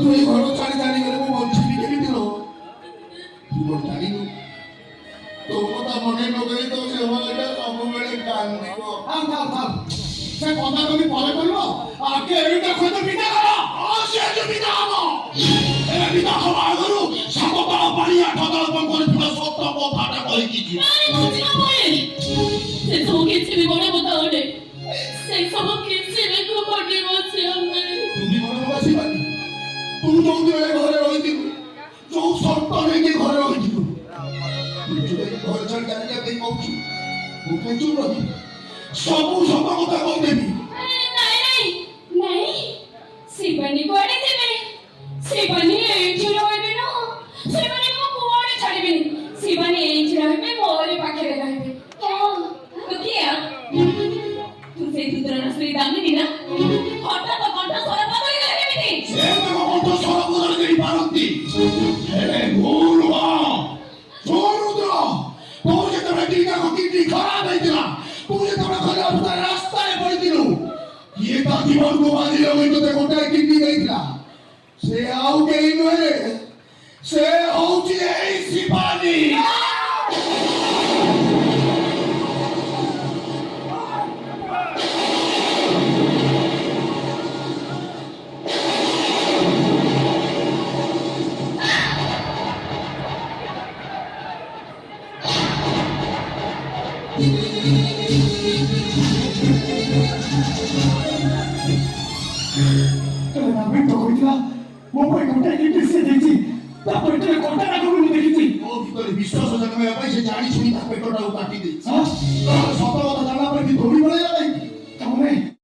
তুই ঘর ছাড়ি জানি গেলে মু বঞ্চিবি কেমিতি লো তুই বল জানিনু তো কথা মনে নগেই তো সে হইটা ସବୁବେଳେ কান্দিব থাম থাম সে কথা তুমি পরে কইব আগে এইটা কত বিদা কর সে যে বিদা হবো এ বিদা হওয়া আগুরু সাগপাড়া পাড়িয়া ঠগালপন করে পুরো সত্য কথাটা কই দিছি ସେ ସବୁ କିଛି ବି ବଡ କଥା ଗୋଟେ ସେ ସବୁ କିଛି ବି କୋଟି ବସି ଆମେ তুমি মনে বসিবানি তুই ଯୋଉ ଦିନ ଘରେ ରହିଥିଲୁ ଯୋଉ ସର୍ତ୍ତ ନେଇକି ଘରେ ରହିଥିଲୁ তুই যদি ঘরে ছাড়ି জানিয়া ପାଇଁ କହୁଛୁ ମୁଁ କାଇଁ ଚୁପ୍ ରହିବି ସବୁ ସତ କଥା କହିଦେବି ନାଇଁ ଶିବାନୀ କୁଆଡେ ଯିବେ ଶିବାନୀ ଏଇଠି ରହିବେ ନା ଶିବାନୀ ମୁଁ କୁଆଡେ ଛାଡିବିନି ଶିବାନୀ ଏଇଠି ରହିବେ ମୋରି ପାଖରେ ରହିବେ କିଏ ତୁ ସେଇ ପୁତ୍ରର ସ୍ତ୍ରୀ ଦାମିନୀ ନା ହଠାତ୍ କଣ୍ଠ ସ୍ୱର ବଦଳିଗଲା କେମିତି ସେ ତମ କଣ୍ଠ ସ୍ୱର ବଦଳି ଦେଇ ପାରନ୍ତି ହେଲେ ଭୁଲ ରୁଦ୍ର তোর যেତେବେଳେ ଦିଟା କିଡନୀ ଖରାପ ହେଇଥିଲା ତୁ ଯେତେବେଳେ ଘରେ ଅବସ୍ଥାରେ ରାସ୍ତାରେ ପଡ଼ିଥିଲୁ କିଏ ତା ଜୀବନକୁ ବାଜି ଲଗେଇ ତୋତେ ଗୋଟାଏ କିଡନୀ ଦେଇଥିଲା ସେ ଆଉ କେହି ନୁହେଁ ସେ ହଉଛି ଏଇ ଶିବାନୀ ମୋ ପାଇଁ ଗୋଟାଏ କିଡନୀ ସେ ଦେଇଛି ତାପରେ କୋଟା ରାଗକୁ ମୁଁ ଦେଖିଛି ମୋ ଭିତରେ ବିଶ୍ୱାସ ଜନ୍ମେଇବା ପାଇଁ ସେ ଜାଣି ଶୁଣି ତା ପେଟଟାକୁ କାଟି ଦେଇଛି